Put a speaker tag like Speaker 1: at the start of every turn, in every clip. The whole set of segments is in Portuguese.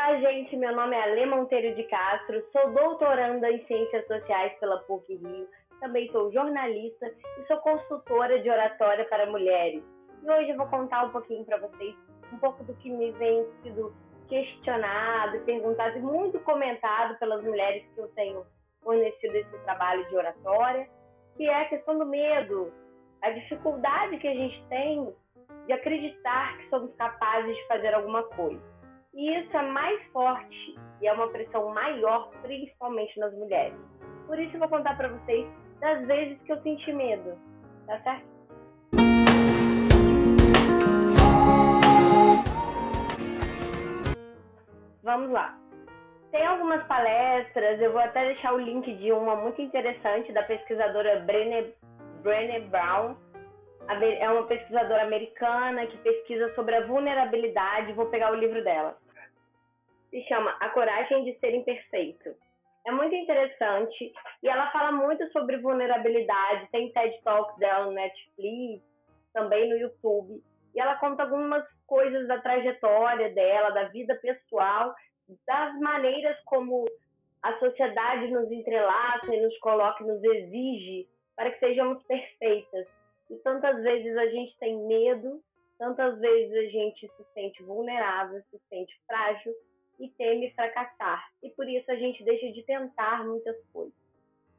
Speaker 1: Olá, gente. Meu nome é Ale Monteiro de Castro, sou doutoranda em Ciências Sociais pela PUC-Rio, também sou jornalista e sou consultora de oratória para mulheres. E hoje eu vou contar um pouquinho para vocês, um pouco do que me vem sido questionado, perguntado e muito comentado pelas mulheres que eu tenho fornecido esse trabalho de oratória, que é a questão do medo, a dificuldade que a gente tem de acreditar que somos capazes de fazer alguma coisa. E isso é mais forte e é uma pressão maior, principalmente nas mulheres. Por isso eu vou contar para vocês das vezes que eu senti medo, tá certo? Vamos lá. Tem algumas palestras, eu vou até deixar o link de uma muito interessante da pesquisadora Brené Brown. É uma pesquisadora americana que pesquisa sobre a vulnerabilidade. Vou pegar o livro dela. Se chama A Coragem de Ser Imperfeito. É muito interessante e ela fala muito sobre vulnerabilidade. Tem TED Talks dela no Netflix, também no YouTube. E ela conta algumas coisas da trajetória dela, da vida pessoal, das maneiras como a sociedade nos entrelaça e nos coloca e nos exige para que sejamos perfeitas. E tantas vezes a gente tem medo, tantas vezes a gente se sente vulnerável, se sente frágil e teme fracassar. E por isso a gente deixa de tentar muitas coisas.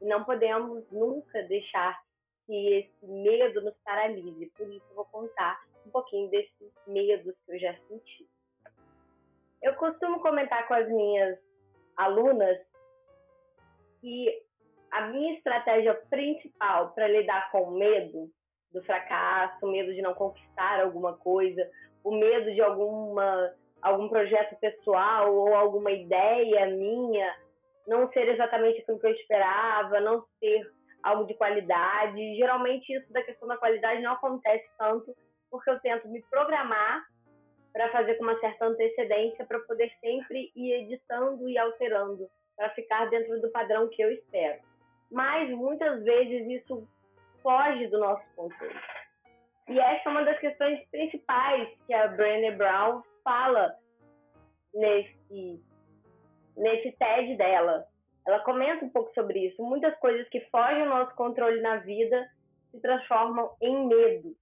Speaker 1: E não podemos nunca deixar que esse medo nos paralise. Por isso eu vou contar um pouquinho desses medos que eu já senti. Eu costumo comentar com as minhas alunas que a minha estratégia principal para lidar com o medo do fracasso, o medo de não conquistar alguma coisa, o medo de algum projeto pessoal ou alguma ideia minha não ser exatamente aquilo que eu esperava, não ser algo de qualidade. Geralmente isso da questão da qualidade não acontece tanto porque eu tento me programar para fazer com uma certa antecedência para poder sempre ir editando e alterando para ficar dentro do padrão que eu espero. Mas muitas vezes isso foge do nosso controle. E essa é uma das questões principais que a Brené Brown fala nesse TED dela. Ela comenta um pouco sobre isso. Muitas coisas que fogem ao nosso controle na vida se transformam em medo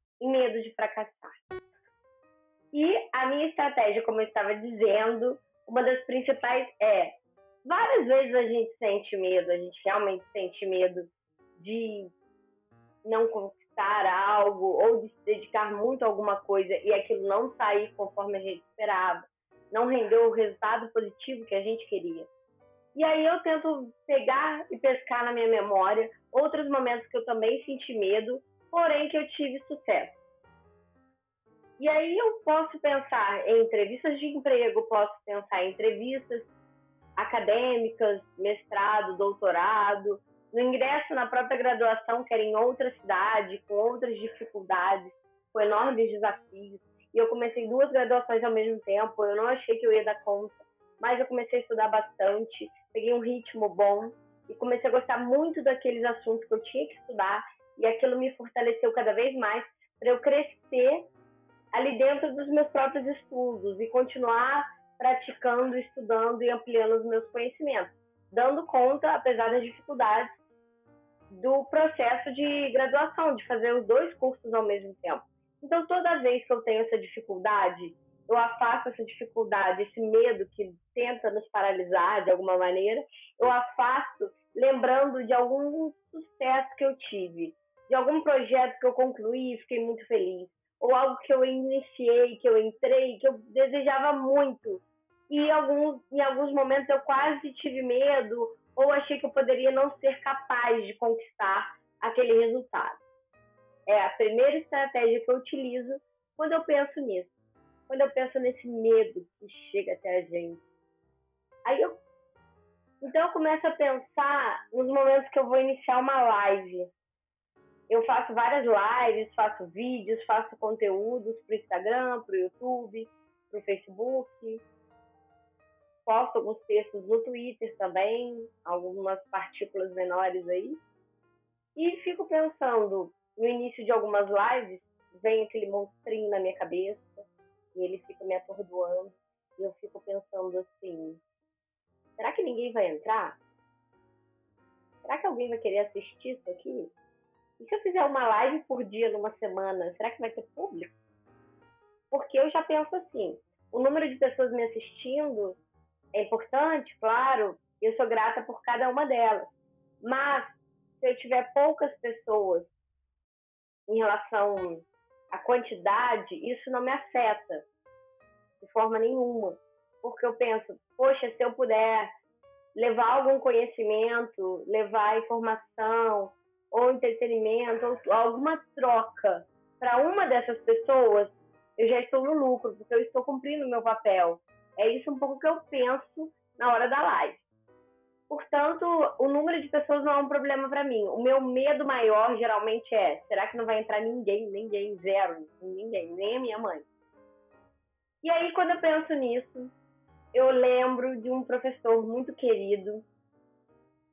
Speaker 1: de fracassar. E a minha estratégia, como eu estava dizendo, uma das principais é, várias vezes a gente sente medo, a gente realmente sente medo de não conquistar algo ou de se dedicar muito a alguma coisa e aquilo não sair conforme a gente esperava, não rendeu o resultado positivo que a gente queria. E aí eu tento pegar e pescar na minha memória outros momentos que eu também senti medo, porém que eu tive sucesso. E aí eu posso pensar em entrevistas de emprego, posso pensar em entrevistas acadêmicas, mestrado, doutorado, no ingresso na própria graduação, que era em outra cidade, com outras dificuldades, com enormes desafios. E eu comecei 2 graduações ao mesmo tempo, eu não achei que eu ia dar conta, mas eu comecei a estudar bastante, peguei um ritmo bom e comecei a gostar muito daqueles assuntos que eu tinha que estudar e aquilo me fortaleceu cada vez mais para eu crescer ali dentro dos meus próprios estudos e continuar praticando, estudando e ampliando os meus conhecimentos, dando conta, apesar das dificuldades, do processo de graduação, de fazer os 2 cursos ao mesmo tempo. Então, toda vez que eu tenho essa dificuldade, eu afasto essa dificuldade, esse medo que tenta nos paralisar de alguma maneira, eu afasto lembrando de algum sucesso que eu tive, de algum projeto que eu concluí e fiquei muito feliz, ou algo que eu iniciei, que eu entrei, que eu desejava muito. E em alguns momentos eu quase tive medo ou achei que eu poderia não ser capaz de conquistar aquele resultado. É a primeira estratégia que eu utilizo quando eu penso nisso. Quando eu penso nesse medo que chega até a gente. Então eu começo a pensar nos momentos que eu vou iniciar uma live. Eu faço várias lives, faço vídeos, faço conteúdos para o Instagram, para o YouTube, para o Facebook. Posto alguns textos no Twitter também, algumas partículas menores aí. E fico pensando, no início de algumas lives, vem aquele monstrinho na minha cabeça, e ele fica me atordoando. e eu fico pensando assim, será que ninguém vai entrar? Será que alguém vai querer assistir isso aqui? E se eu fizer uma live por dia numa semana, será que vai ter público? Porque eu já penso assim, o número de pessoas me assistindo é importante, claro, eu sou grata por cada uma delas. Mas, se eu tiver poucas pessoas em relação à quantidade, isso não me afeta de forma nenhuma. Porque eu penso, poxa, se eu puder levar algum conhecimento, levar informação, ou entretenimento, ou alguma troca para uma dessas pessoas, eu já estou no lucro, porque eu estou cumprindo o meu papel. É isso um pouco que eu penso na hora da live. Portanto, o número de pessoas não é um problema para mim. O meu medo maior geralmente é: será que não vai entrar ninguém? Ninguém, zero, ninguém, nem a minha mãe. E aí, quando eu penso nisso, eu lembro de um professor muito querido,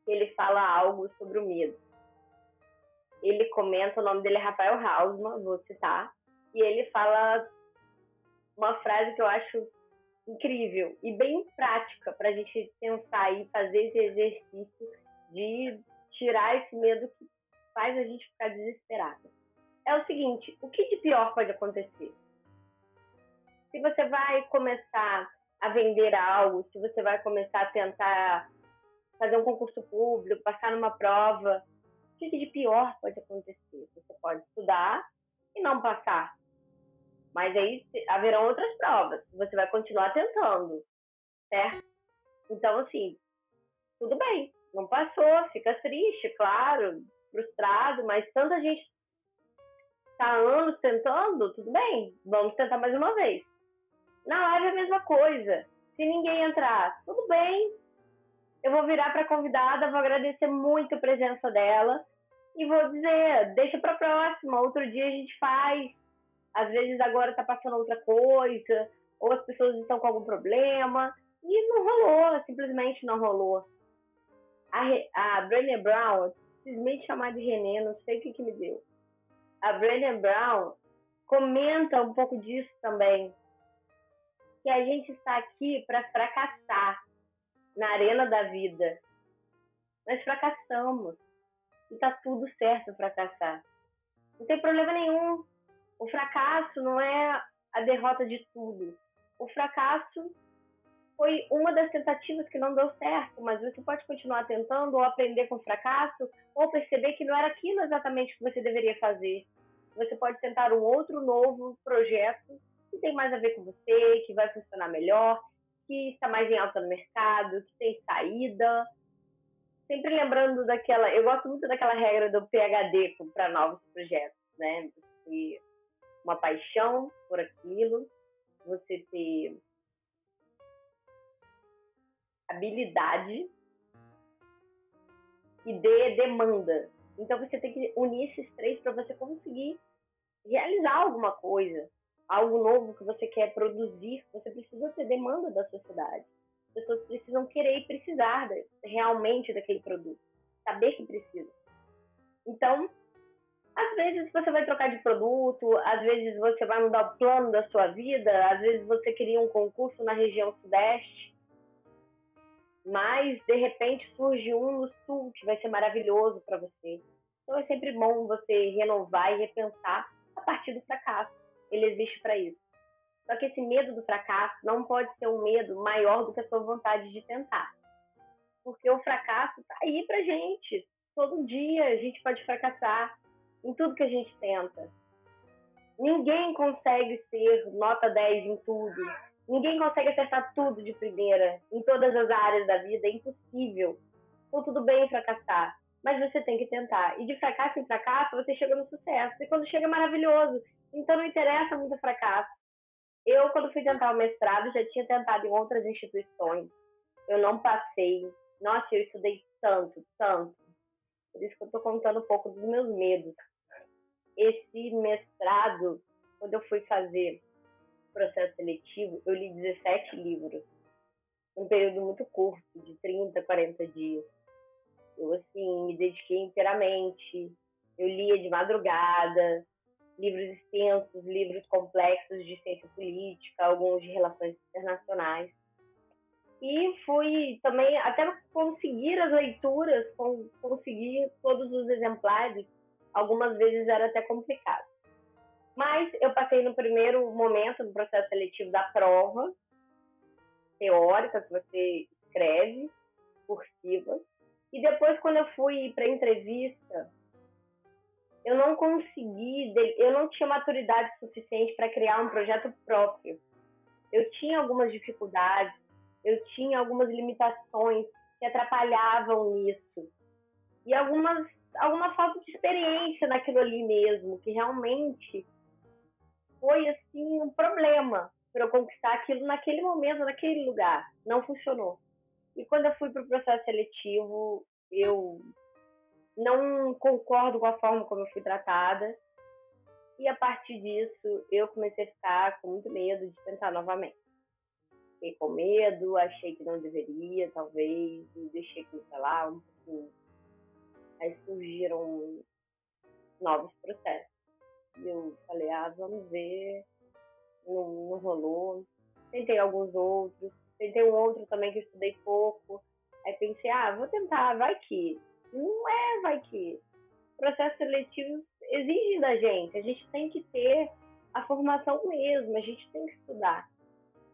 Speaker 1: que ele fala algo sobre o medo. Ele comenta, o nome dele é Rafael Hausmann, vou citar, e ele fala uma frase que eu acho incrível e bem prática para a gente pensar e fazer esse exercício de tirar esse medo que faz a gente ficar desesperado. É o seguinte, o que de pior pode acontecer? Se você vai começar a vender algo, se você vai começar a tentar fazer um concurso público, passar numa prova, o que de pior pode acontecer? Você pode estudar e não passar. Mas aí haverão outras provas. Você vai continuar tentando, certo? Então, assim, tudo bem. Não passou, fica triste, claro, frustrado, mas tanta gente está há anos tentando, tudo bem, vamos tentar mais uma vez. Na live é a mesma coisa. Se ninguém entrar, tudo bem. Eu vou virar para a convidada, vou agradecer muito a presença dela e vou dizer, deixa para a próxima, outro dia a gente faz. Às vezes agora está passando outra coisa, ou as pessoas estão com algum problema, e não rolou, simplesmente não rolou. A Brené Brown, simplesmente chamar de René, não sei o que me deu. A Brené Brown comenta um pouco disso também, que a gente está aqui para fracassar na arena da vida. Nós fracassamos. E tá tudo certo fracassar. Não tem problema nenhum. O fracasso não é a derrota de tudo. O fracasso foi uma das tentativas que não deu certo, mas você pode continuar tentando, ou aprender com o fracasso, ou perceber que não era aquilo exatamente que você deveria fazer. Você pode tentar um outro novo projeto que tem mais a ver com você, que vai funcionar melhor, que está mais em alta no mercado, que tem saída. Sempre lembrando daquela... Eu gosto muito daquela regra do PhD para novos projetos, né? Você, uma paixão por aquilo, você ter habilidade e demanda. Então você tem que unir esses três para você conseguir realizar alguma coisa, algo novo que você quer produzir. Você precisa ter demanda da sociedade. As pessoas precisam querer e precisar realmente daquele produto, saber que precisa. Então, às vezes você vai trocar de produto, às vezes você vai mudar o plano da sua vida, às vezes você queria um concurso na região sudeste, mas de repente surge um no sul que vai ser maravilhoso para você. Então é sempre bom você renovar e repensar a partir do fracasso. Ele existe para isso. Só que esse medo do fracasso não pode ser um medo maior do que a sua vontade de tentar. Porque o fracasso está aí pra gente. Todo dia a gente pode fracassar em tudo que a gente tenta. Ninguém consegue ser nota 10 em tudo. Ninguém consegue acertar tudo de primeira, em todas as áreas da vida. É impossível. Então tudo bem fracassar, mas você tem que tentar. E de fracasso em fracasso, você chega no sucesso. E quando chega, é maravilhoso. Então não interessa muito o fracasso. Eu, quando fui tentar o mestrado, já tinha tentado em outras instituições. Eu não passei. Nossa, eu estudei tanto, tanto. Por isso que eu tô contando um pouco dos meus medos. Esse mestrado, quando eu fui fazer processo seletivo, eu li 17 livros. Num período muito curto, de 30, 40 dias. Eu, assim, me dediquei inteiramente. Eu lia de madrugada. livros extensos, livros complexos de ciência política, alguns de relações internacionais. E fui também, até conseguir as leituras, conseguir todos os exemplares, algumas vezes era até complicado. Mas eu passei no primeiro momento do processo seletivo da prova teórica, que você escreve, cursiva. E depois, quando eu fui para a entrevista, eu não tinha maturidade suficiente para criar um projeto próprio. Eu tinha algumas dificuldades, eu tinha algumas limitações que atrapalhavam nisso. E alguma falta de experiência naquilo ali mesmo, que realmente foi assim um problema para eu conquistar aquilo naquele momento, naquele lugar. Não funcionou. E quando eu fui para o processo seletivo, eu não concordo com a forma como eu fui tratada. E a partir disso, eu comecei a ficar com muito medo de tentar novamente. Fiquei com medo, achei que não deveria, talvez, e deixei aquilo pra lá um pouquinho. Aí surgiram novos processos. E eu falei, vamos ver, não rolou. Tentei alguns outros, tentei um outro também que eu estudei pouco. Aí pensei, vou tentar, vai que. Não é, vai que. Processo seletivo exige da gente, a gente tem que ter a formação mesmo, a gente tem que estudar.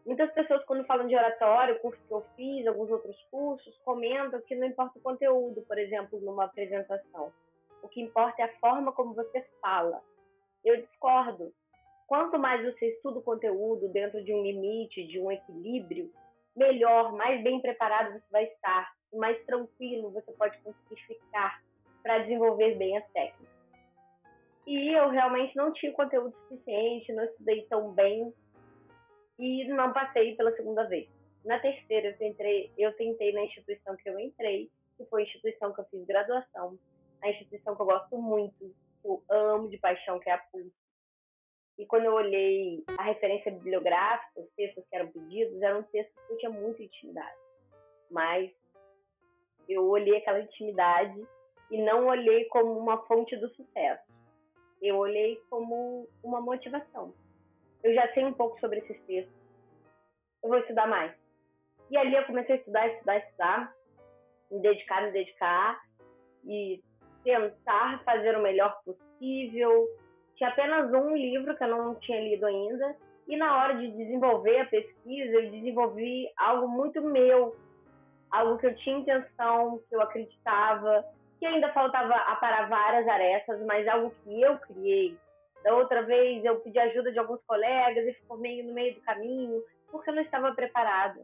Speaker 1: Muitas pessoas, quando falam de oratório, o curso que eu fiz, alguns outros cursos, comentam que não importa o conteúdo, por exemplo, numa apresentação. O que importa é a forma como você fala. Eu discordo. Quanto mais você estuda o conteúdo dentro de um limite, de um equilíbrio, melhor, mais bem preparado você vai estar, mais tranquilo você pode conseguir ficar para desenvolver bem as técnicas. E eu realmente não tinha conteúdo suficiente, não estudei tão bem e não passei pela segunda vez. Na terceira, eu tentei na instituição que eu entrei, que foi a instituição que eu fiz graduação, a instituição que eu gosto muito, que eu amo de paixão, que é a PUC. E quando eu olhei a referência bibliográfica, os textos que eram pedidos, eram textos que eu tinha muita intimidade. Mas eu olhei aquela intimidade e não olhei como uma fonte do sucesso. Eu olhei como uma motivação. Eu já sei um pouco sobre esses textos. Eu vou estudar mais. E ali eu comecei a estudar, me dedicar e tentar fazer o melhor possível. Tinha apenas um livro que eu não tinha lido ainda. E na hora de desenvolver a pesquisa, eu desenvolvi algo muito meu. Algo que eu tinha intenção, que eu acreditava, que ainda faltava aparar várias arestas, mas algo que eu criei. Da outra vez eu pedi ajuda de alguns colegas e ficou meio no meio do caminho, porque eu não estava preparada.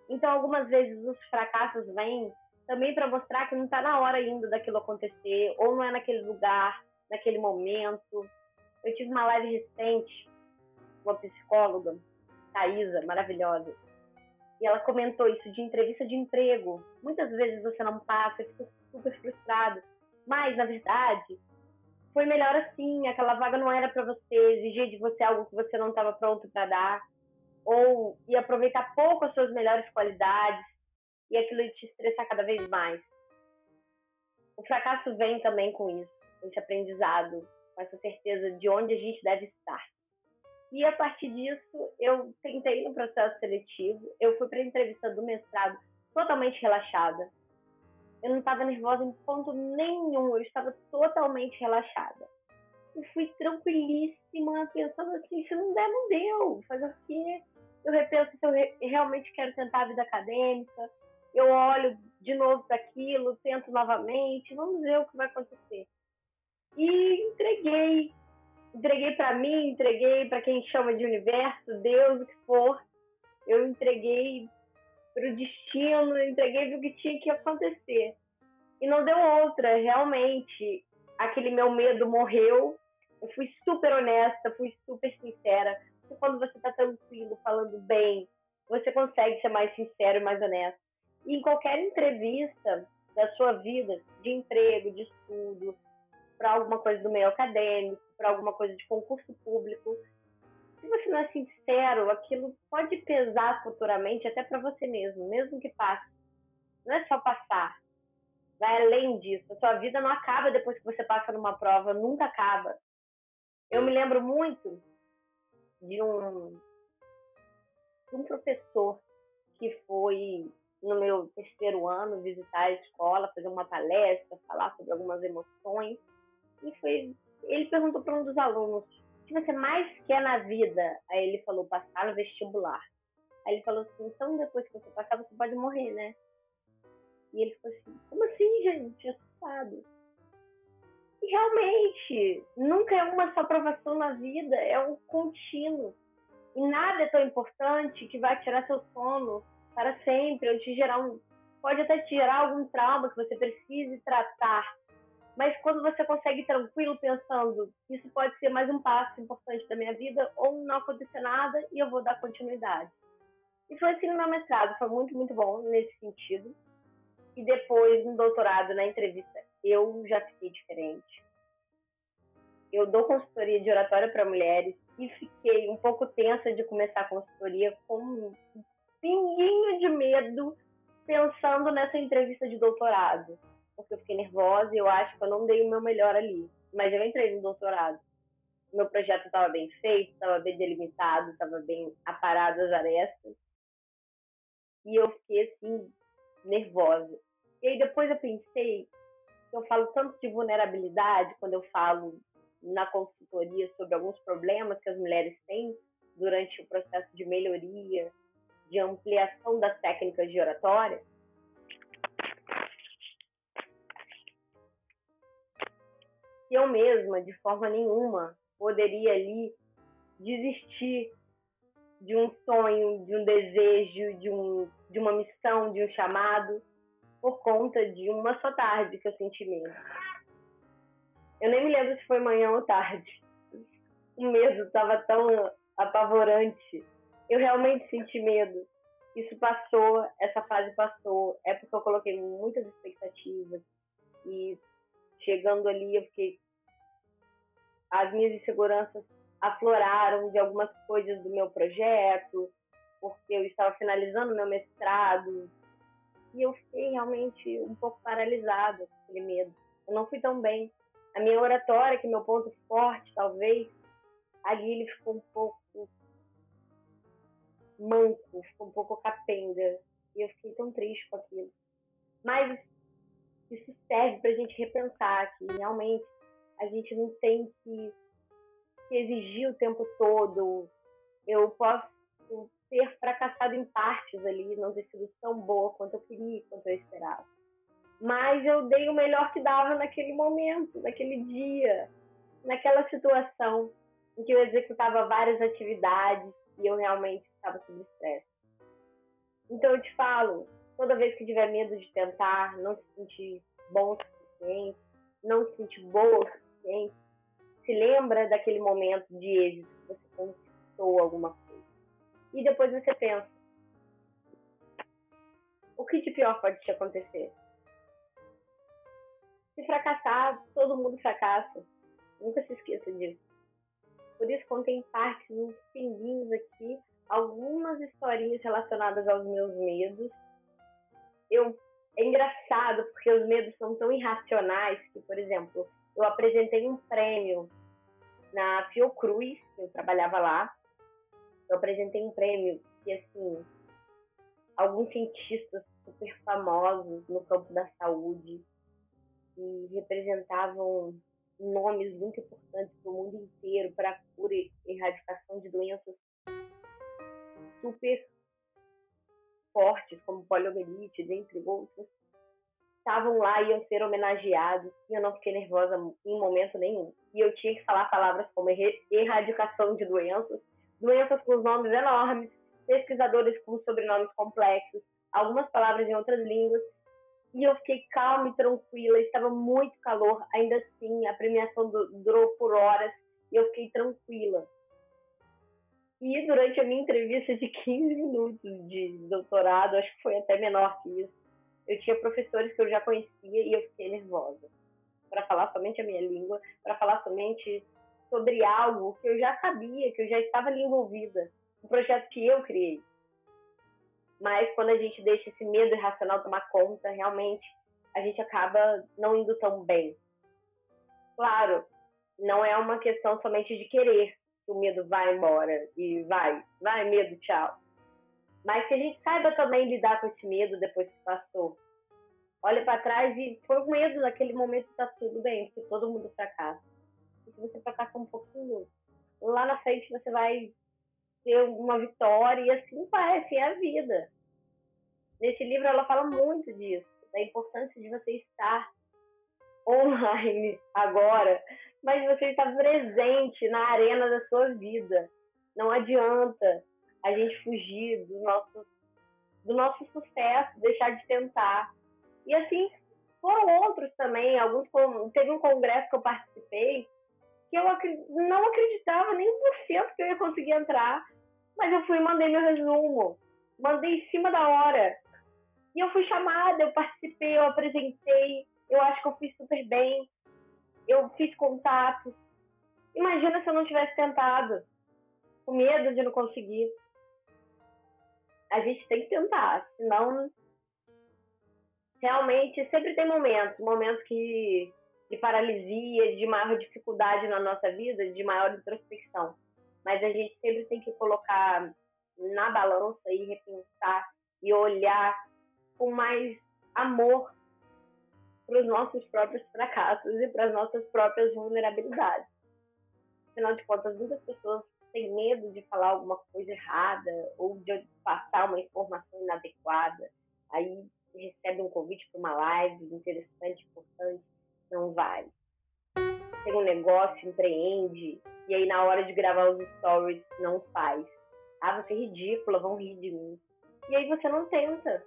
Speaker 1: Então, algumas vezes os fracassos vêm também para mostrar que não está na hora ainda daquilo acontecer, ou não é naquele lugar, naquele momento. Eu tive uma live recente, uma psicóloga, Thaisa, maravilhosa, e ela comentou isso de entrevista de emprego. Muitas vezes você não passa e fica super frustrado. Mas, na verdade, foi melhor assim. Aquela vaga não era para você, exigir de você algo que você não estava pronto para dar. Ou ia aproveitar pouco as suas melhores qualidades e aquilo ia te estressar cada vez mais. O fracasso vem também com isso, com esse aprendizado, com essa certeza de onde a gente deve estar. E a partir disso, eu tentei no processo seletivo, eu fui para a entrevista do mestrado totalmente relaxada. Eu não estava nervosa em ponto nenhum, eu estava totalmente relaxada. E fui tranquilíssima, pensando assim, se não der, não deu. Fazer o quê? Eu repenso se eu realmente quero tentar a vida acadêmica. Eu olho de novo para aquilo, tento novamente, vamos ver o que vai acontecer. E entreguei para mim, entreguei para quem chama de universo, Deus, o que for. Eu entreguei para o destino, entreguei para o que tinha que acontecer. E não deu outra, realmente. Aquele meu medo morreu. Eu fui super honesta, fui super sincera. Porque quando você está tranquilo, falando bem, você consegue ser mais sincero e mais honesto. E em qualquer entrevista da sua vida, de emprego, de estudo, para alguma coisa do meio acadêmico, para alguma coisa de concurso público, se você não é sincero, aquilo pode pesar futuramente até para você mesmo que passe. Não é só passar, vai além disso. A sua vida não acaba depois que você passa numa prova, nunca acaba. Eu me lembro muito de um professor que foi no meu terceiro ano visitar a escola, fazer uma palestra, falar sobre algumas emoções. E ele perguntou para um dos alunos: o que você mais quer na vida? Aí ele falou: passar no vestibular. Aí ele falou assim: então depois que você passar, você pode morrer, né? E ele ficou assim: como assim, gente? Assustado. E realmente, nunca é uma só aprovação na vida, é um contínuo. E nada é tão importante que vai tirar seu sono para sempre, ou te gerar pode até te gerar algum trauma que você precise tratar. Mas quando você consegue ir tranquilo pensando, isso pode ser mais um passo importante da minha vida, ou não acontecer nada e eu vou dar continuidade. E foi assim no meu mestrado, foi muito, muito bom nesse sentido. E depois, no doutorado, na entrevista, eu já fiquei diferente. Eu dou consultoria de oratória para mulheres e fiquei um pouco tensa de começar a consultoria com um pinguinho de medo pensando nessa entrevista de doutorado. Porque eu fiquei nervosa e eu acho que eu não dei o meu melhor ali. Mas eu entrei no doutorado. Meu projeto estava bem feito, estava bem delimitado, estava bem aparado as arestas. E eu fiquei assim, nervosa. E aí depois eu pensei que eu falo tanto de vulnerabilidade quando eu falo na consultoria sobre alguns problemas que as mulheres têm durante o processo de melhoria, de ampliação das técnicas de oratória. Que eu mesma, de forma nenhuma, poderia ali desistir de um sonho, de um desejo, de uma missão, de um chamado, por conta de uma só tarde que eu senti medo. Eu nem me lembro se foi manhã ou tarde. O medo estava tão apavorante. Eu realmente senti medo. Isso passou, essa fase passou. É porque eu coloquei muitas expectativas. E chegando ali, eu fiquei... As minhas inseguranças afloraram de algumas coisas do meu projeto, porque eu estava finalizando meu mestrado. E eu fiquei realmente um pouco paralisada com aquele medo. Eu não fui tão bem. A minha oratória, que é meu ponto forte, talvez, ali ele ficou um pouco manco, ficou um pouco capenga. E eu fiquei tão triste com aquilo. Mas isso serve pra gente repensar que realmente a gente não tem que exigir o tempo todo. Eu posso ter fracassado em partes ali, não ter sido tão boa quanto eu queria, quanto eu esperava. Mas eu dei o melhor que dava naquele momento, naquele dia, naquela situação em que eu executava várias atividades e eu realmente estava sob estresse. Então eu te falo, toda vez que tiver medo de tentar, não se sentir bom o suficiente, não se sentir boa o suficiente, se lembra daquele momento de êxito que você conquistou alguma coisa. E depois você pensa, o que de pior pode te acontecer? Se fracassar, todo mundo fracassa. Nunca se esqueça disso. Por isso contém partes, uns pinguinhos aqui, algumas historinhas relacionadas aos meus medos. É engraçado porque os medos são tão irracionais que, por exemplo, eu apresentei um prêmio na Fiocruz, que eu trabalhava lá. Eu apresentei um prêmio que, assim, alguns cientistas super famosos no campo da saúde que representavam nomes muito importantes do mundo inteiro para a cura e erradicação de doenças super fortes, como poliomielite, dentre outras, estavam lá e iam ser homenageados, e eu não fiquei nervosa em momento nenhum. E eu tinha que falar palavras como erradicação de doenças, doenças com nomes enormes, pesquisadores com sobrenomes complexos, algumas palavras em outras línguas, e eu fiquei calma e tranquila, estava muito calor, ainda assim, a premiação durou por horas, e eu fiquei tranquila. E durante a minha entrevista de 15 minutos de doutorado, acho que foi até menor que isso, eu tinha professores que eu já conhecia e eu fiquei nervosa para falar somente a minha língua, para falar somente sobre algo que eu já sabia, que eu já estava ali envolvida, um projeto que eu criei. Mas quando a gente deixa esse medo irracional tomar conta, realmente a gente acaba não indo tão bem. Claro, Não é uma questão somente de querer que o medo vá embora e vai medo, tchau. Mas que a gente saiba também lidar com esse medo depois que passou. Olha para trás e foi um medo naquele momento, tá tudo bem, porque todo mundo fracassa. E se você fracassar um pouquinho, lá na frente você vai ter uma vitória e assim vai, assim é a vida. Nesse livro ela fala muito disso, da importância de você estar online agora, mas você está presente na arena da sua vida. Não adianta a gente fugir do nosso sucesso, deixar de tentar. E assim foram outros também. Teve um congresso que eu participei que eu não acreditava nem 1% que eu ia conseguir entrar, mas eu fui e mandei meu resumo, mandei em cima da hora. E eu fui chamada, eu participei, eu apresentei, eu acho que eu fiz super bem, eu fiz contato. Imagina se eu não tivesse tentado, com medo de não conseguir. A gente tem que tentar, senão realmente sempre tem momentos de paralisia, de maior dificuldade na nossa vida, de maior introspecção. Mas a gente sempre tem que colocar na balança e repensar e olhar com mais amor para os nossos próprios fracassos e para as nossas próprias vulnerabilidades. Afinal de contas, muitas pessoas têm medo de falar alguma coisa errada ou de passar uma informação inadequada. Aí recebe um convite para uma live interessante, importante, não vai. Tem um negócio, empreende, e aí na hora de gravar os stories, não faz. Ah, você é ridícula, vão rir de mim. E aí você não tenta.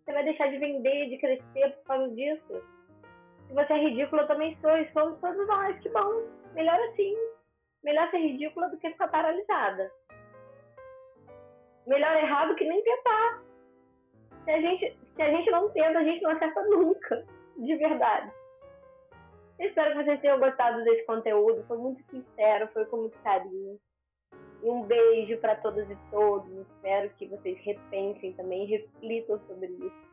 Speaker 1: Você vai deixar de vender, de crescer por causa disso. Se você é ridícula, eu também sou, e somos todos nós, que bom. Melhor assim. Melhor ser ridícula do que ficar paralisada. Melhor errar do que nem tentar. Se a gente não tenta, a gente não acerta nunca. De verdade. Espero que vocês tenham gostado desse conteúdo. Foi muito sincero, foi com muito carinho. E um beijo para todas e todos. Espero que vocês repensem também, reflitam sobre isso.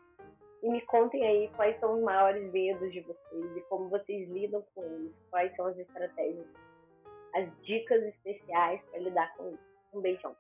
Speaker 1: E me contem aí quais são os maiores medos de vocês e como vocês lidam com eles. Quais são as estratégias, as dicas especiais para lidar com isso. Um beijão.